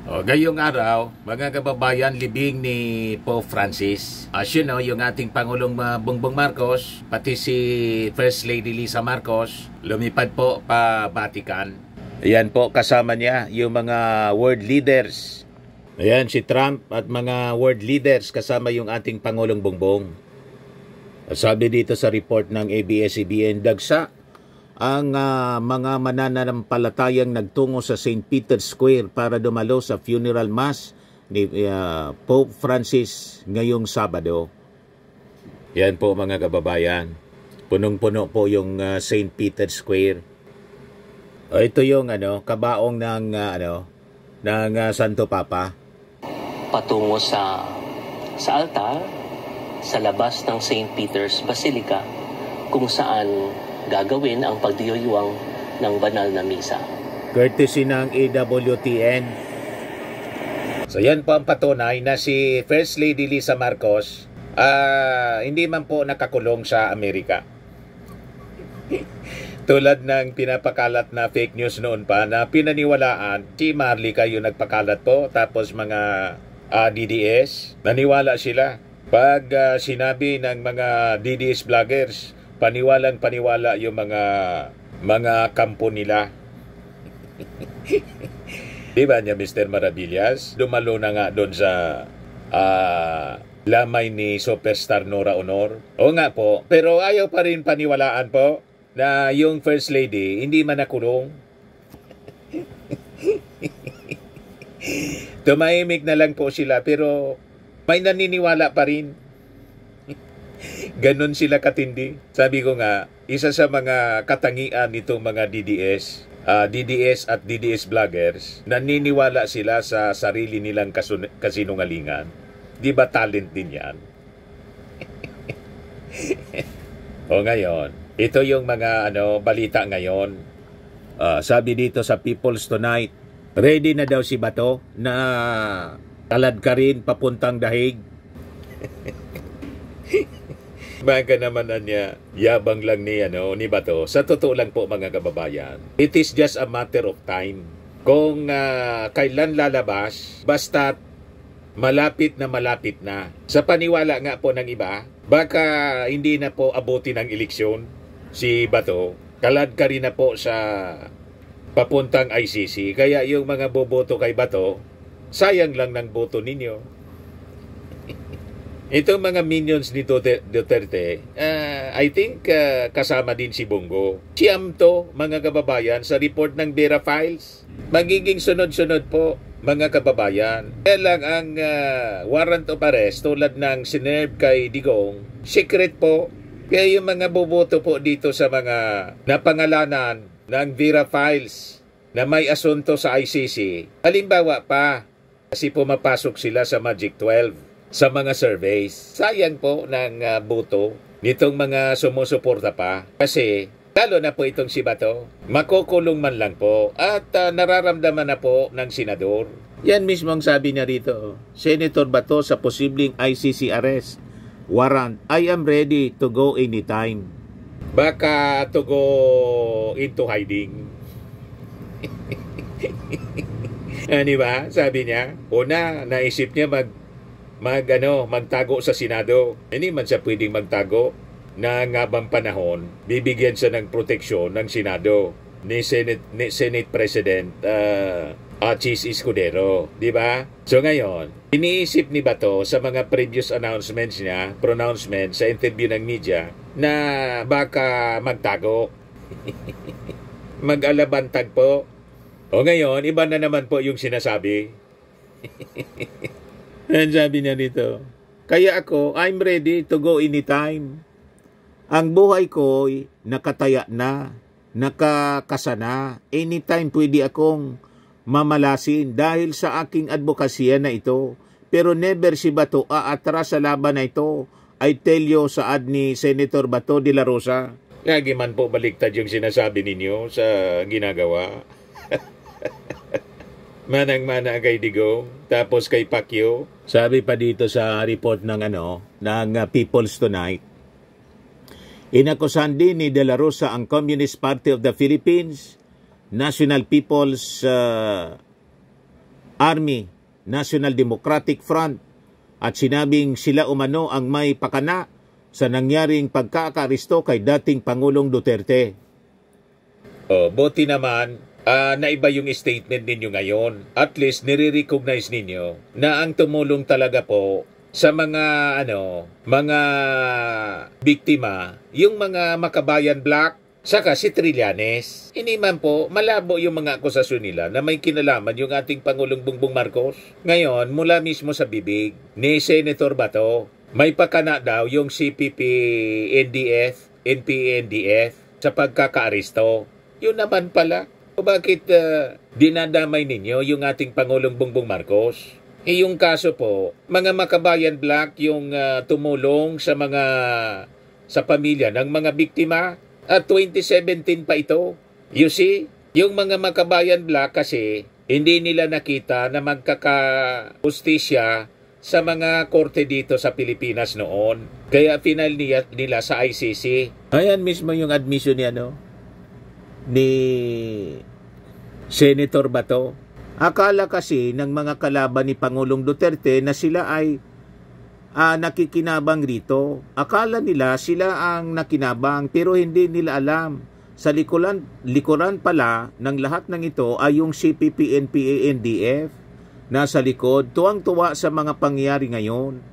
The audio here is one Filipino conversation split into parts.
O, gayong araw, mga kababayan, libing ni Pope Francis. As you know, yung ating Pangulong Bongbong Marcos, pati si First Lady Lisa Marcos, lumipad po pa Vatican. Ayan po, kasama niya yung mga world leaders. Ayan, si Trump at mga world leaders kasama yung ating Pangulong Bongbong. Sabi dito sa report ng ABS-CBN, dagsa ang mga mananampalatayang nagtungo sa St. Peter's Square para dumalo sa funeral mass ni Pope Francis ngayong Sabado. Yan po mga kababayan. Punong-puno po yung St. Peter's Square. Ito yung kabaong ng Santo Papa. Patungo sa altar sa labas ng St. Peter's Basilica kung saan gagawin ang pagdiriwang ng banal na misa. Courtesy ng AWTN. So yan po ang patunay na si First Lady Lisa Marcos hindi man po nakakulong sa Amerika. Tulad ng pinapakalat na fake news noon pa na pinaniwalaan, si Marley kayo nagpakalat po, tapos mga DDS, naniwala sila. Pag sinabi ng mga DDS vloggers, paniwalang-paniwala yung mga kampo nila. Diba niya, Mr. Maravillas? Dumalo na nga doon sa lamay ni Superstar Nora Honor. O nga po, pero ayaw pa rin paniwalaan po na yung First Lady hindi man nakulong. Tumahimik na lang po sila pero may naniniwala pa rin. Ganon sila katindi. Sabi ko nga, isa sa mga katangian nitong mga DDS at DDS vloggers, naniniwala sila sa sarili nilang kasinungalingan. Di ba talent din yan? O ngayon, ito yung mga balita ngayon. Sabi dito sa People's Tonight, ready na daw si Bato na talad ka rin papuntang dahig. Baga naman niya, yabang lang ni Bato. Sa totoo lang po mga kababayan, it is just a matter of time. Kung kailan lalabas, basta malapit na. Sa paniwala nga po ng iba, baka hindi na po abuti ng eleksyon si Bato. Kalad ka rin na po sa papuntang ICC. Kaya yung mga boboto kay Bato, sayang lang ng boto ninyo. Itong mga minions ni Duterte, I think kasama din si Bongo. Siyam to, mga kababayan, sa report ng Vera Files. Magiging sunod-sunod po, mga kababayan. Kaya lang ang warrant of arrest, tulad ng sinerve kay Digong, secret po. Kaya yung mga boboto po dito sa mga napangalanan ng Vera Files na may asunto sa ICC, halimbawa pa, kasi pumapasok sila sa Magic 12. Sa mga surveys, sayang po ng boto nitong mga sumusuporta pa. Kasi, lalo na po itong si Bato, makukulong man lang po at nararamdaman na po ng senador. Yan mismo ang sabi niya rito, Senator Bato sa posibleng ICC arrest warrant, I am ready to go anytime. Baka to go into hiding. Diba? Sabi niya, una, naisip niya magtago sa Senado. Hindi man siya pwedeng magtago na ngabang panahon, bibigyan siya ng proteksyon ng Senado ni Senate President Chis Escudero, di ba? So ngayon, iniisip ni Bato sa mga previous pronouncement sa interview ng media na baka magtago. Mag-alabantag po. O ngayon, iba na naman po yung sinasabi. Ang sabi niya dito, kaya ako, I'm ready to go anytime. Ang buhay ko nakataya na, nakakasana. Anytime pwede akong mamalasin dahil sa aking advokasya na ito. Pero never si Bato aatras sa laban na ito. I tell you saad ni Senator Bato de la Rosa. Lagi man po baliktad yung sinasabi ninyo sa ginagawa. Manang-mana kay Digong, tapos kay Pacquiao. Sabi pa dito sa report ng People's Tonight, inakusahan din ni De La Rosa ang Communist Party of the Philippines, National People's Army, National Democratic Front at sinabing sila umano ang may pakana sa nangyaring pagkakaaresto kay dating Pangulong Duterte. Buti naman naiba yung statement ninyo ngayon. At least nire-recognize ninyo na ang tumulong talaga po sa mga mga biktima, yung mga Makabayan Black, saka si Trillanes. Hindi man po, malabo yung mga akusasyon nila na may kinalaman yung ating Pangulong Bongbong Marcos. Ngayon, mula mismo sa bibig ni Senator Bato, may pakana daw yung CPP-NDF, NPA-NDF sa pagkakaaresto. Yun naman pala. Bakit dinadamay ninyo yung ating Pangulong Bongbong Marcos? Yung kaso po, mga Makabayan Black yung tumulong sa pamilya ng mga biktima. At 2017 pa ito. You see, yung mga Makabayan Black kasi hindi nila nakita na magkakahustisya sa mga korte dito sa Pilipinas noon. Kaya final nila sa ICC. Ayan mismo yung admission ni Senator Bato. Akala kasi ng mga kalaban ni Pangulong Duterte na sila ay nakikinabang rito. Akala nila sila ang nakinabang pero hindi nila alam. Sa likuran pala ng lahat ng ito ay yung CPP-NPA-NDF nasa likod. Tuwang-tuwa sa mga pangyayari ngayon.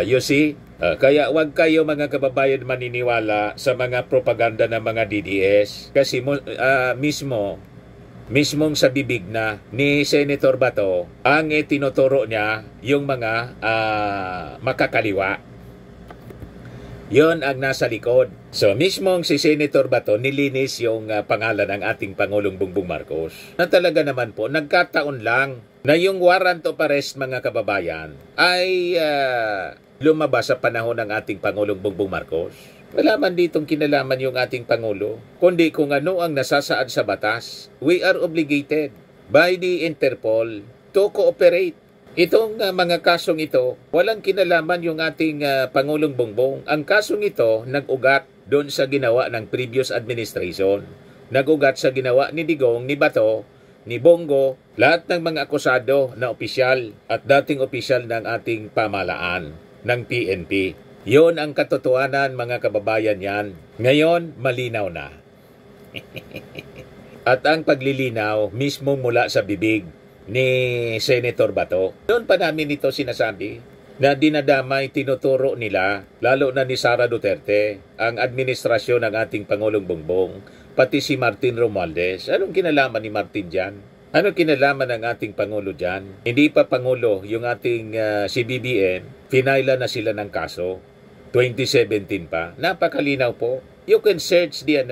You see? Kaya wag kayo mga kababayan maniniwala sa mga propaganda ng mga DDS. Kasi mismong sa bibig na ni Senator Bato, ang tinuturo niya yung mga makakaliwa. Yon ang nasa likod. So mismong si Senator Bato nilinis yung pangalan ng ating Pangulong Bongbong Marcos. Na talaga naman po, nagkataon lang na yung warrant of arrest mga kababayan ay lumabas sa panahon ng ating Pangulong Bongbong Marcos. Wala man ditong kinalaman yung ating Pangulo, kundi kung ano ang nasasaad sa batas. We are obligated by the Interpol to cooperate. Itong mga kasong ito, walang kinalaman yung ating Pangulong Bongbong. Ang kasong ito, nag-ugat doon sa ginawa ng previous administration. Nag-ugat sa ginawa ni Digong, ni Bato, ni Bongo, lahat ng mga akusado na opisyal at dating opisyal ng ating pamahalaan ng PNP. Yon ang katotohanan mga kababayan yan. Ngayon, malinaw na. At ang paglilinaw mismo mula sa bibig ni Senator Bato. Doon pa namin ito sinasabi na dinadamay tinuturo nila, lalo na ni Sara Duterte, ang administrasyon ng ating Pangulong Bongbong, pati si Martin Romualdez. Anong kinalaman ni Martin dyan? Anong kinalaman ng ating Pangulo dyan? Hindi pa Pangulo yung ating si BBM, pinaila na sila ng kaso. 2017 pa. Napakalinaw po. You can search the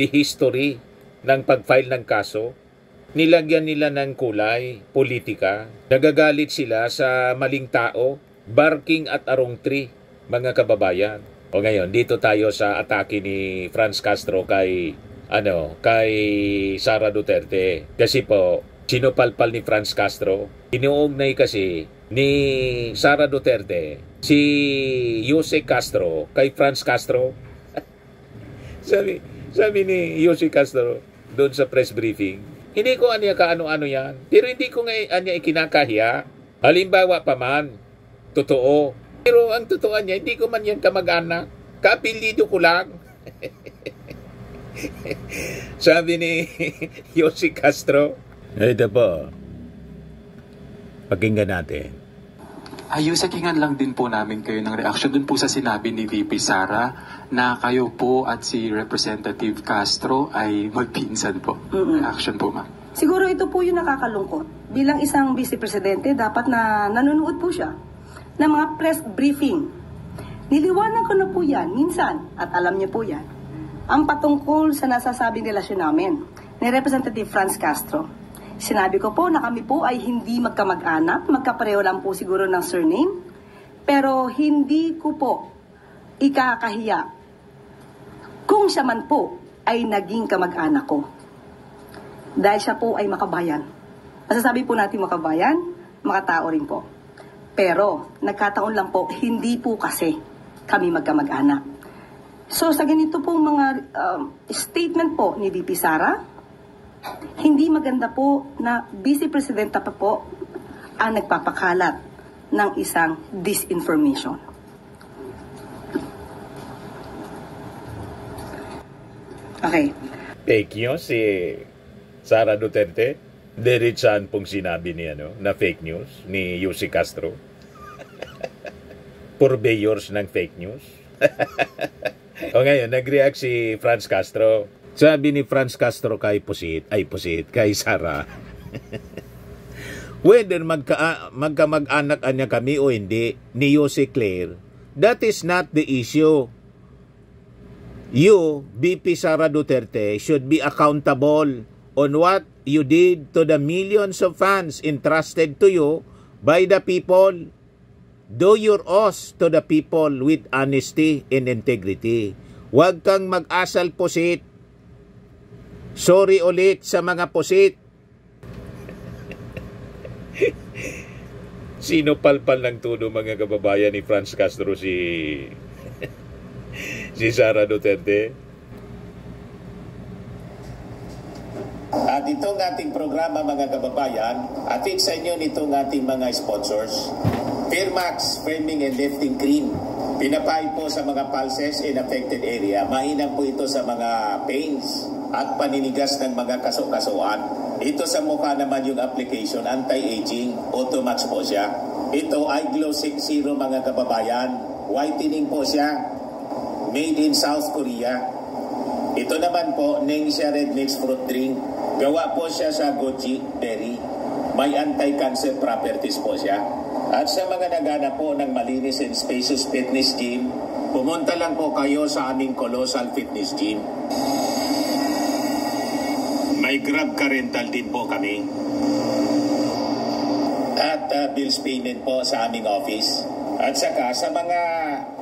history ng pag-file ng kaso. Nilagyan nila ng kulay, politika. Nagagalit sila sa maling tao, barking at arong tree, mga kababayan. O ngayon, dito tayo sa atake ni Franz Castro kay Sara Duterte. Kasi po, sinupalpal ni Franz Castro. Inuugnay kasi ni Sara Duterte si Jose Castro kay Franz Castro. sabi ni Jose Castro doon sa press briefing, hindi ko anya kaano-ano yan, pero hindi ko nga anya ikinakahiya. Halimbawa pa man, totoo. Pero ang totoo niya, hindi ko man yan kamag-anak. Kaapelido ko lang. Sabi ni Jose Castro. Ito po. Pakinggan natin. Ayusakingan lang din po namin kayo ng reaction dun po sa sinabi ni VP Sara na kayo po at si Representative Castro ay magpinsan po. Reaction po, ma'am. Siguro ito po yung nakakalungkot. Bilang isang Vice Presidente, dapat na nanonood po siya ng mga press briefing. Niliwanag ko na po yan minsan at alam niyo po yan. Ang patungkol sa nasasabing relasyon namin ni Representative Franz Castro. Sinabi ko po na kami po ay hindi magkamag-anak, magkapareho lang po siguro ng surname, pero hindi ko po ikakahiya kung siya man po ay naging kamag-anak ko. Dahil siya po ay makabayan. Masasabi po natin makabayan, makatao rin po. Pero nagkataon lang po, hindi po kasi kami magkamag-anak. So sa ganito pong mga statement po ni VP Sara, Hindi maganda po na Vice Presidenta pa po ang nagpapakalat ng isang disinformation. Okay. Fake news si Sara Duterte. Diretsahan pong sinabi niya na fake news ni Yussi Castro. Purveyors ng fake news. O ngayon, nag-react si Franz Castro. Sabi ni Franz Castro kay Sara. Whether magkamag-anak niya kami o hindi, ni Jose Claire, that is not the issue. You, VP Sara Duterte, should be accountable on what you did to the millions of funds entrusted to you by the people. Do your oath to the people with honesty and integrity. Huwag kang mag-asal pusit. Sorry ulit sa mga pusit. Sino palpal ng tulo mga kababayan ni Franz Castro si Sara Duterte? At itong ating programa mga kababayan, atid sa inyo nitong ating mga sponsors. Firmax Framing and Lifting Cream. Pinapahid po sa mga pulses in affected area. Mainam po ito sa mga pains at paninigas ng mga kaso-kasuan. Ito sa mukha naman yung application, anti-aging, Automax po siya. Ito ay Glow 60 mga kababayan. Whitening po siya. Made in South Korea. Ito naman po, Ningxia Red Mix Fruit Drink. Gawa po siya sa goji berry. May anti-cancer properties po siya. At sa mga nagana po ng malinis and spacious fitness gym, pumunta lang po kayo sa aming Colossal Fitness Gym. May Grab Car Rental din po kami. At bills payment po sa aming office. At saka sa mga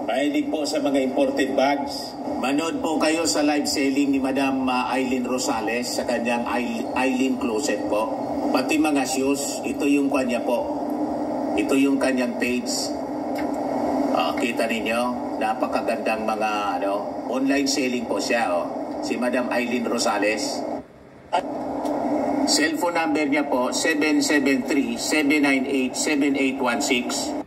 mahilig po sa mga imported bags, manood po kayo sa live selling ni Madam Aileen Rosales sa kanyang Aileen Closet po. Pati mga shoes, ito yung kanya po. Ito yung kanyang page. Kita ninyo, napakagandang mga online selling po siya. Si Madam Aileen Rosales. At cellphone number niya po, 773-798-7816.